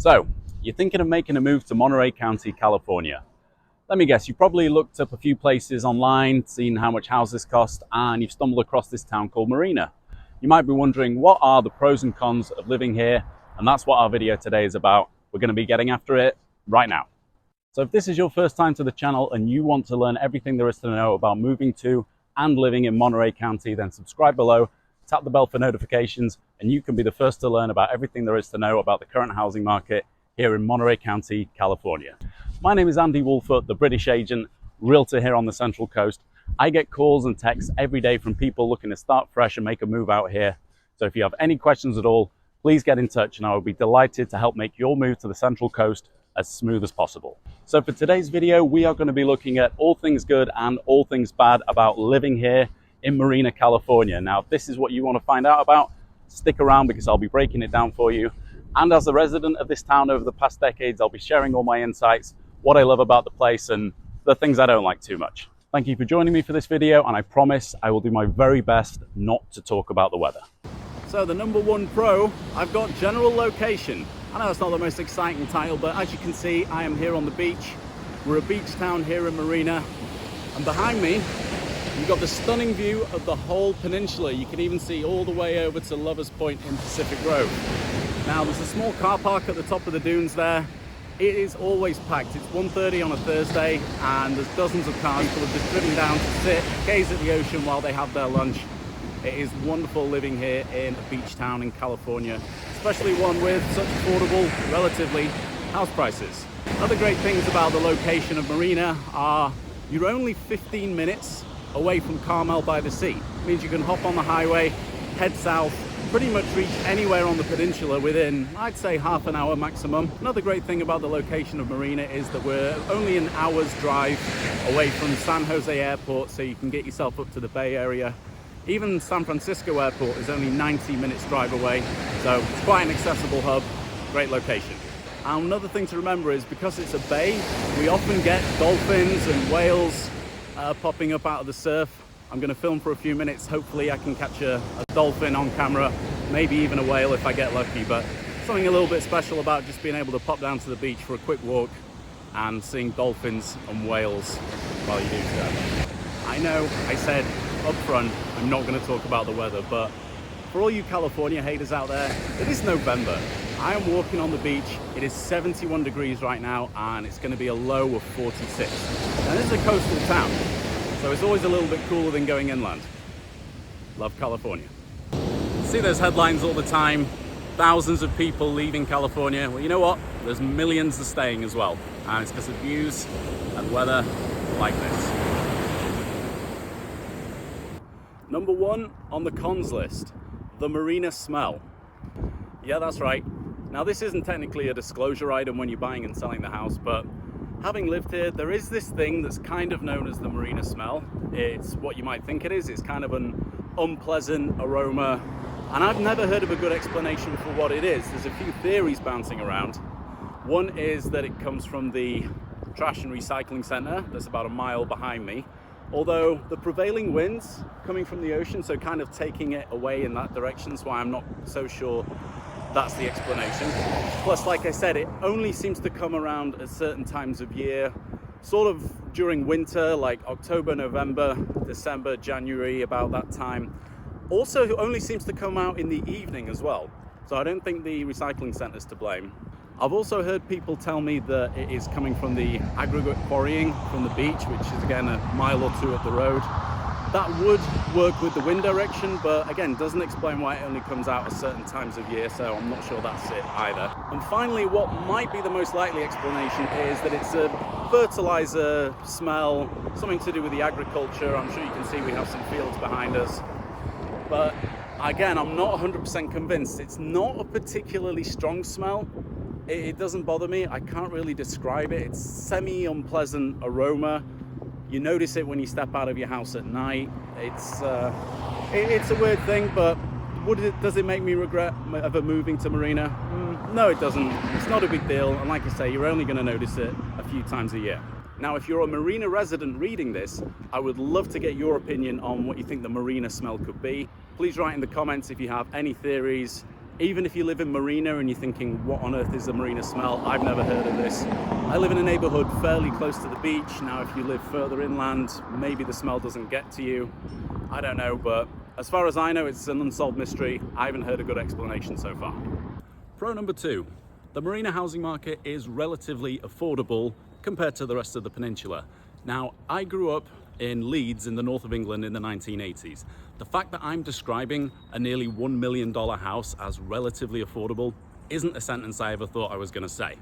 So, you're thinking of making a move to Monterey County, California. Let me guess, you probably looked up a few places online, seen how much houses cost, and you've stumbled across this town called Marina. You might be wondering, what are the pros and cons of living here? And that's what our video today is about. We're going to be getting after it right now. So if this is your first time to the channel and you want to learn everything there is to know about moving to and living in Monterey County, then subscribe below, tap the bell for notifications, and you can be the first to learn about everything there is to know about the current housing market here in Monterey County, California. My name is Andy Woolfoot, the British agent, realtor here on the Central Coast. I get calls and texts every day from people looking to start fresh and make a move out here. So if you have any questions at all, please get in touch and I will be delighted to help make your move to the Central Coast as smooth as possible. So for today's video, we are going to be looking at all things good and all things bad about living here in Marina, California. Now, if this is what you want to find out about, stick around because I'll be breaking it down for you. And as a resident of this town over the past decades, I'll be sharing all my insights, what I love about the place and the things I don't like too much. Thank you for joining me for this video, and I promise I will do my very best not to talk about the weather. So the number one pro, I've got general location. I know it's not the most exciting title, but as you can see, I am here on the beach. We're a beach town here in Marina, and behind me, you've got the stunning view of the whole peninsula. You can even see all the way over to Lovers Point in Pacific Grove. Now, there's a small car park at the top of the dunes there. It is always packed. It's 1:30 on a Thursday, and there's dozens of cars that have just driven down to sit, gaze at the ocean while they have their lunch. It is wonderful living here in a beach town in California, especially one with such affordable, relatively, house prices. Other great things about the location of Marina are you're only 15 minutes away from Carmel by the Sea. It means you can hop on the highway, head south, pretty much reach anywhere on the peninsula within, I'd say, half an hour maximum. Another great thing about the location of Marina is that we're only an hour's drive away from San Jose Airport, so you can get yourself up to the Bay Area. Even San Francisco Airport is only 90 minutes drive away, so it's quite an accessible hub, great location. And another thing to remember is because it's a bay, we often get dolphins and whales popping up out of the surf. I'm going to film for a few minutes. Hopefully I can catch a dolphin on camera, maybe even a whale if I get lucky, but something a little bit special about just being able to pop down to the beach for a quick walk and seeing dolphins and whales while you do so. I know I said up front I'm not going to talk about the weather, but for all you California haters out there, it is November. I am walking on the beach. It is 71 degrees right now and it's going to be a low of 46. Now this is a coastal town, so it's always a little bit cooler than going inland. Love California. See those headlines all the time, thousands of people leaving California. Well, you know what? There's millions are staying as well. And it's because of views and weather like this. Number one on the cons list, the Marina smell. Yeah, that's right. Now this isn't technically a disclosure item when you're buying and selling the house, but having lived here, there is this thing that's kind of known as the Marina smell. It's what you might think it is. It's kind of an unpleasant aroma, and I've never heard of a good explanation for what it is. There's a few theories bouncing around. One is that it comes from the trash and recycling center that's about a mile behind me, although the prevailing winds coming from the ocean, so kind of taking it away in that direction, is why I'm not so sure that's the explanation. Plus, like I said, it only seems to come around at certain times of year, sort of during winter, like October, November, December, January, about that time. Also, it only seems to come out in the evening as well. So I don't think the recycling center's to blame. I've also heard people tell me that it is coming from the aggregate quarrying from the beach, which is again a mile or two up the road. That would work with the wind direction, but again, doesn't explain why it only comes out at certain times of year, so I'm not sure that's it either. And finally, what might be the most likely explanation is that it's a fertilizer smell, something to do with the agriculture. I'm sure you can see we have some fields behind us. But again, I'm not 100% convinced. It's not a particularly strong smell. It doesn't bother me. I can't really describe it. It's semi-unpleasant aroma. You notice it when you step out of your house at night. It's a weird thing, but does it make me regret ever moving to Marina? No, it doesn't. It's not a big deal, and like I say, you're only going to notice it a few times a year. Now, if you're a Marina resident reading this, I would love to get your opinion on what you think the Marina smell could be. Please write in the comments if you have any theories, Even if you live in Marina and you're thinking, what on earth is the Marina smell? I've never heard of this. I live in a neighborhood fairly close to the beach. Now, if you live further inland, maybe the smell doesn't get to you. I don't know, but as far as I know, it's an unsolved mystery. I haven't heard a good explanation so far. Pro number 2, the Marina housing market is relatively affordable compared to the rest of the peninsula. Now, I grew up in Leeds in the north of England in the 1980s. The fact that I'm describing a nearly $1 million house as relatively affordable isn't a sentence I ever thought I was going to say.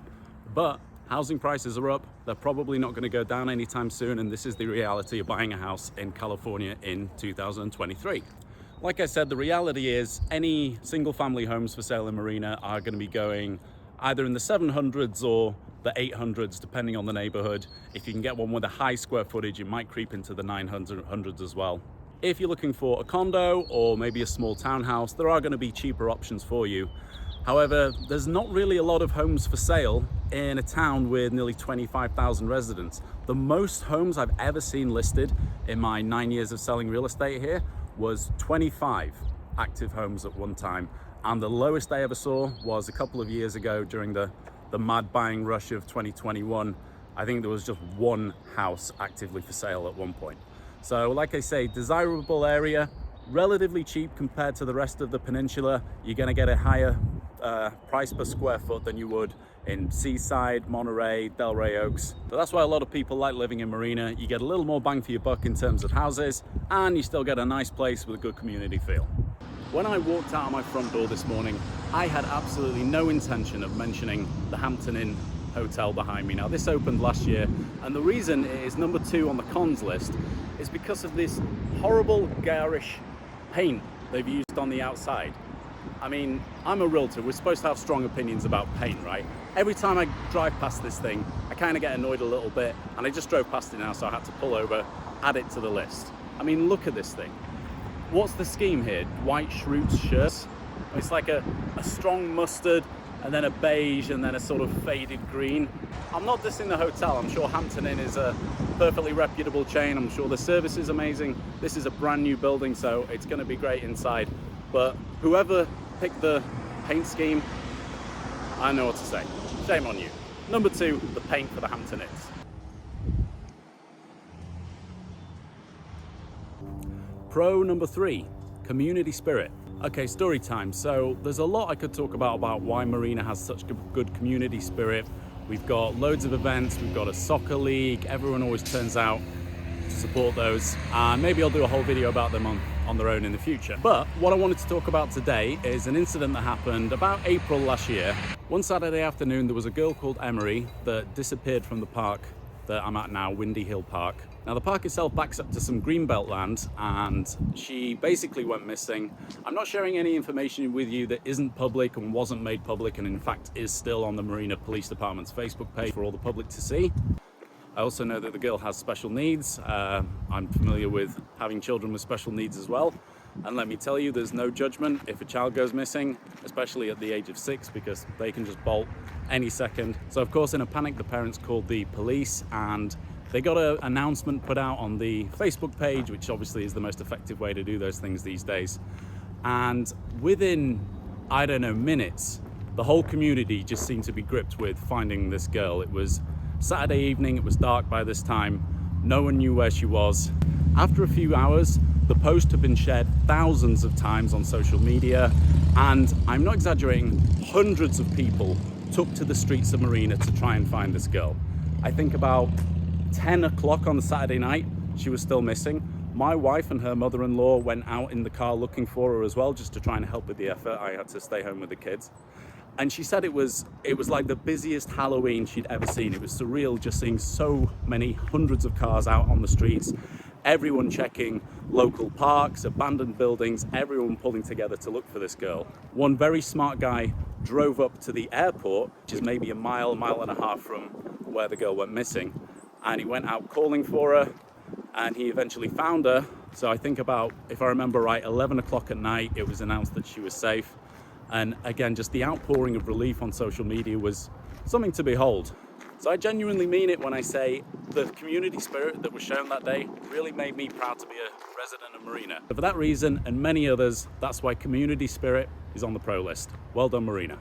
But housing prices are up, they're probably not going to go down anytime soon, and this is the reality of buying a house in California in 2023. Like I said, the reality is any single family homes for sale in Marina are going to be going either in the 700s or the 800s, depending on the neighborhood. If you can get one with a high square footage, it might creep into the 900s as well. If you're looking for a condo or maybe a small townhouse, there are going to be cheaper options for you. However, there's not really a lot of homes for sale in a town with nearly 25,000 residents. The most homes I've ever seen listed in my 9 years of selling real estate here was 25 active homes at one time. And the lowest I ever saw was a couple of years ago during the mad buying rush of 2021. I think there was just one house actively for sale at one point. So like I say, desirable area, relatively cheap compared to the rest of the peninsula. You're going to get a higher price per square foot than you would in Seaside, Monterey, Delray Oaks. So that's why a lot of people like living in Marina. You get a little more bang for your buck in terms of houses, and you still get a nice place with a good community feel. When I walked out of my front door this morning, I had absolutely no intention of mentioning the Hampton Inn hotel behind me. Now, this opened last year, and the reason it is number 2 on the cons list is because of this horrible garish paint they've used on the outside. I mean, I'm a realtor. We're supposed to have strong opinions about paint, right? Every time I drive past this thing, I kind of get annoyed a little bit, and I just drove past it now, so I had to pull over, add it to the list. I mean, look at this thing. What's the scheme here? White Schrutes shirts. It's like a strong mustard, and then a beige, and then a sort of faded green. I'm not dissing the hotel. I'm sure Hampton Inn is a perfectly reputable chain. I'm sure the service is amazing. This is a brand new building, so it's going to be great inside. But whoever picked the paint scheme, I know what to say. Shame on you. Number 2, the paint for the Hampton Inns. Pro number 3, community spirit. Okay, story time. So there's a lot I could talk about why Marina has such good community spirit. We've got loads of events, we've got a soccer league, everyone always turns out to support those, and maybe I'll do a whole video about them on their own in the future. But what I wanted to talk about today is an incident that happened about April last year. One Saturday afternoon, there was a girl called Emery that disappeared from the park that I'm at now, Windy Hill Park. Now, the park itself backs up to some greenbelt land, and she basically went missing. I'm not sharing any information with you that isn't public and wasn't made public, and in fact is still on the Marina Police Department's Facebook page for all the public to see. I also know that the girl has special needs. I'm familiar with having children with special needs as well. And let me tell you, there's no judgment if a child goes missing, especially at the age of 6, because they can just bolt any second. So of course, in a panic, the parents called the police, and they got an announcement put out on the Facebook page, which obviously is the most effective way to do those things these days. And within, I don't know, minutes, the whole community just seemed to be gripped with finding this girl. It was Saturday evening, it was dark by this time, no one knew where she was. After a few hours, the post had been shared thousands of times on social media, and I'm not exaggerating, hundreds of people took to the streets of Marina to try and find this girl. I think about 10 o'clock on the Saturday night, she was still missing. My wife and her mother-in-law went out in the car looking for her as well, just to try and help with the effort. I had to stay home with the kids. And she said it was like the busiest Halloween she'd ever seen. It was surreal just seeing so many hundreds of cars out on the streets, everyone checking local parks, abandoned buildings, everyone pulling together to look for this girl. One very smart guy drove up to the airport, which is maybe a mile and a half from where the girl went missing. And he went out calling for her, and he eventually found her. So I think about, if I remember right, 11 o'clock at night, it was announced that she was safe. And again, just the outpouring of relief on social media was something to behold. So I genuinely mean it when I say the community spirit that was shown that day really made me proud to be a resident of Marina. So for that reason and many others, that's why community spirit is on the pro list. Well done, Marina.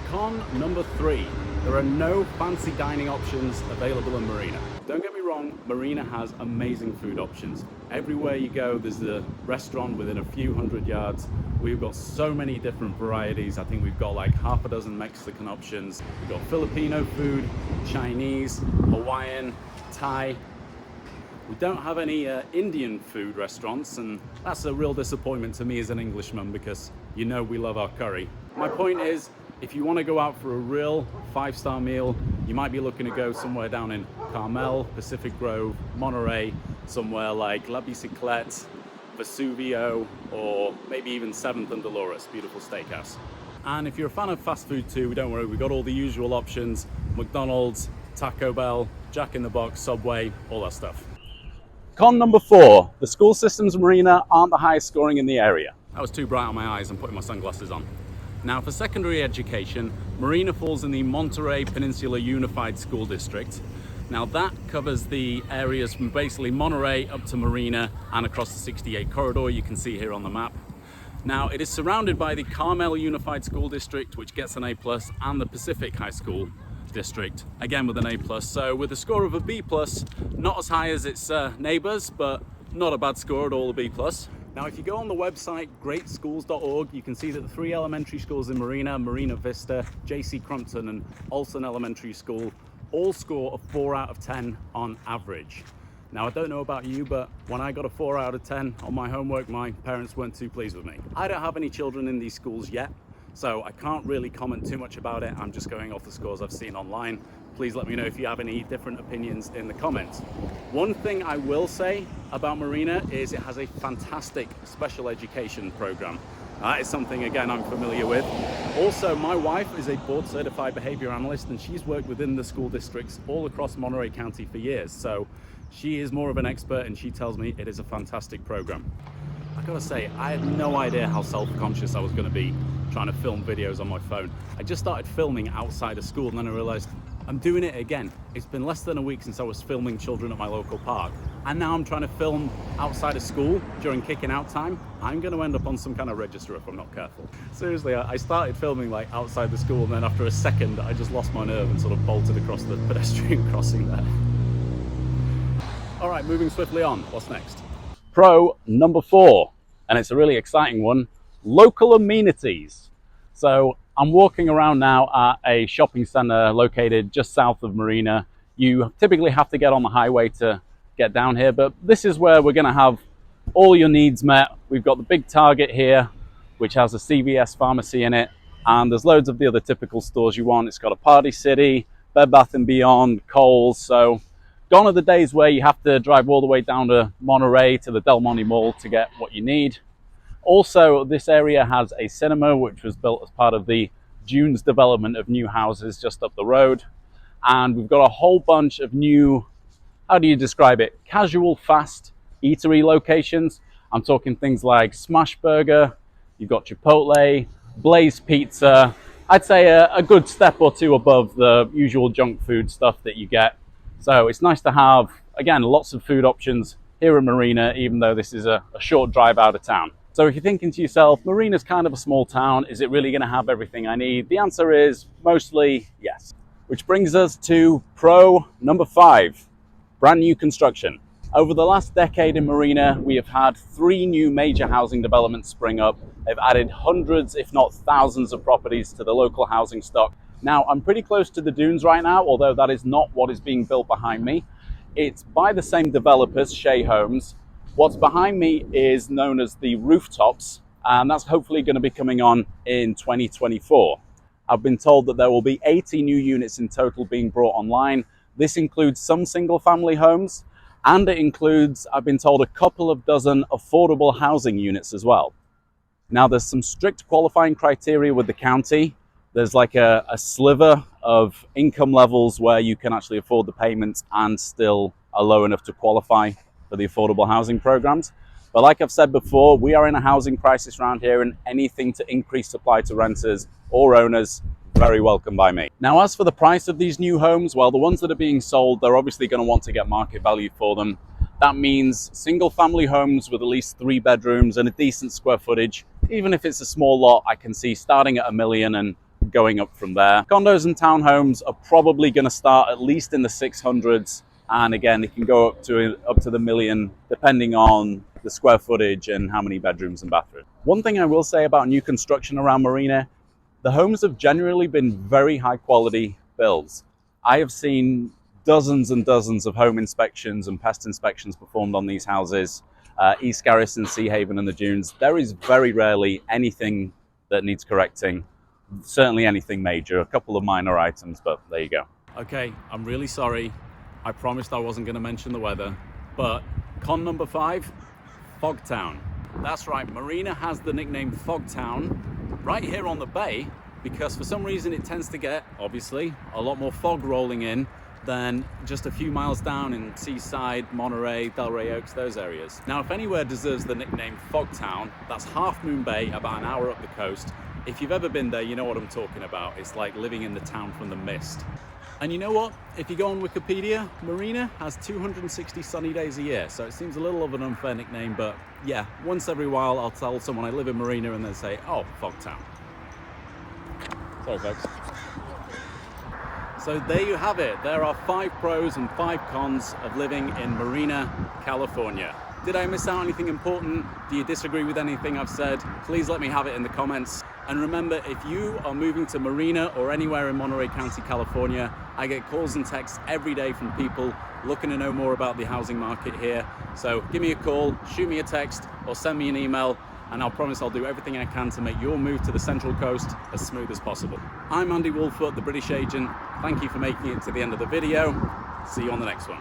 Con number 3, there are no fancy dining options available in Marina. Don't get me wrong, Marina has amazing food options. Everywhere you go, there's a restaurant within a few hundred yards. We've got so many different varieties. I think we've got like half a dozen Mexican options. We've got Filipino food, Chinese, Hawaiian, Thai. We don't have any Indian food restaurants, and that's a real disappointment to me as an Englishman because you know we love our curry. My point is, if you want to go out for a real 5-star meal, you might be looking to go somewhere down in Carmel, Pacific Grove, Monterey, somewhere like La Bicyclette, Vesuvio, or maybe even 7th and Dolores, beautiful steakhouse. And if you're a fan of fast food too, don't worry, we've got all the usual options: McDonald's, Taco Bell, Jack in the Box, Subway, all that stuff. Con number 4, the school systems in Marina aren't the highest scoring in the area. That was too bright on my eyes. I'm putting my sunglasses on. Now, for secondary education, Marina falls in the Monterey Peninsula Unified School District. Now, that covers the areas from basically Monterey up to Marina and across the 68 corridor you can see here on the map. Now, it is surrounded by the Carmel Unified School District, which gets an A+, and the Pacific High School District, again with an A+. So with a score of a B+, not as high as its neighbors, but not a bad score at all, a B+. Now, if you go on the website, greatschools.org, you can see that the 3 elementary schools in Marina, Marina Vista, JC Crumpton and Olson Elementary School, all score a 4 out of 10 on average. Now, I don't know about you, but when I got a 4 out of 10 on my homework, my parents weren't too pleased with me. I don't have any children in these schools yet, so I can't really comment too much about it. I'm just going off the scores I've seen online. Please let me know if you have any different opinions in the comments. One thing I will say about Marina is it has a fantastic special education program. That is something, again, I'm familiar with. Also, my wife is a board certified behavior analyst, and she's worked within the school districts all across Monterey County for years. So she is more of an expert, and she tells me it is a fantastic program. I gotta say, I had no idea how self-conscious I was gonna be trying to film videos on my phone. I just started filming outside of school, and then I realized I'm doing it again. It's been less than a week since I was filming children at my local park, and now I'm trying to film outside of school during kicking out time. I'm going to end up on some kind of register if I'm not careful. Seriously, I started filming like outside the school, and then after a second I just lost my nerve and sort of bolted across the pedestrian crossing there. All right, moving swiftly on. What's next? Pro number 4, and it's a really exciting one: local amenities. So I'm walking around now at a shopping center located just south of Marina. You typically have to get on the highway to get down here, but this is where we're going to have all your needs met. We've got the big Target here, which has a CVS pharmacy in it, and there's loads of the other typical stores you want. It's got a Party City, Bed Bath & Beyond, Kohl's. So gone are the days where you have to drive all the way down to Monterey to the Del Monte Mall to get what you need. Also, this area has a cinema, which was built as part of the Dunes development of new houses just up the road. And we've got a whole bunch of new, how do you describe it, casual fast eatery locations. I'm talking things like Smash Burger, you've got Chipotle, Blaze Pizza. I'd say a good step or two above the usual junk food stuff that you get. So it's nice to have, again, lots of food options here in Marina, even though this is a short drive out of town. So if you're thinking to yourself, Marina's kind of a small town, is it really going to have everything I need? The answer is mostly yes. Which brings us to pro number 5, brand new construction. Over the last decade in Marina, we have had 3 new major housing developments spring up. They've added hundreds, if not thousands of properties to the local housing stock. Now, I'm pretty close to the dunes right now, although that is not what is being built behind me. It's by the same developers, Shea Homes. What's behind me is known as the rooftops, and that's hopefully going to be coming on in 2024. I've been told that there will be 80 new units in total being brought online. This includes some single family homes, and it includes, I've been told, a couple of dozen affordable housing units as well. Now, there's some strict qualifying criteria with the county. There's like a sliver of income levels where you can actually afford the payments and still are low enough to qualify for the affordable housing programs. But like I've said before, we are in a housing crisis around here, and anything to increase supply to renters or owners, very welcome by me. Now, as for the price of these new homes, well, the ones that are being sold, they're obviously going to want to get market value for them. That means single family homes with at least 3 bedrooms and a decent square footage. Even if it's a small lot, I can see starting at $1 million and going up from there. Condos and townhomes are probably going to start at least in the 600s. And again, it can go up to the $1 million, depending on the square footage and how many bedrooms and bathrooms. One thing I will say about new construction around Marina, the homes have generally been very high quality builds. I have seen dozens and dozens of home inspections and pest inspections performed on these houses. East Garrison, Sea Haven and the Dunes. There is very rarely anything that needs correcting. Certainly anything major, a couple of minor items, but there you go. Okay, I'm really sorry. I promised I wasn't going to mention the weather, but con number 5, Fogtown. That's right, Marina has the nickname Fogtown right here on the bay because for some reason it tends to get, obviously, a lot more fog rolling in than just a few miles down in Seaside, Monterey, Delray Oaks, those areas. Now, if anywhere deserves the nickname Fogtown, that's Half Moon Bay, about an hour up the coast. If you've ever been there, you know what I'm talking about. It's like living in the town from the mist. And you know what? If you go on Wikipedia, Marina has 260 sunny days a year, so it seems a little of an unfair nickname, but yeah, once every while I'll tell someone I live in Marina and they say, oh, Fogtown. Sorry, folks. So there you have it. There are 5 pros and 5 cons of living in Marina, California. Did I miss out anything important? Do you disagree with anything I've said? Please let me have it in the comments. And remember, if you are moving to Marina or anywhere in Monterey County, California, I get calls and texts every day from people looking to know more about the housing market here. So give me a call, shoot me a text, or send me an email, and I'll promise I'll do everything I can to make your move to the Central Coast as smooth as possible. I'm Andy Woolfoot, the British agent. Thank you for making it to the end of the video. See you on the next one.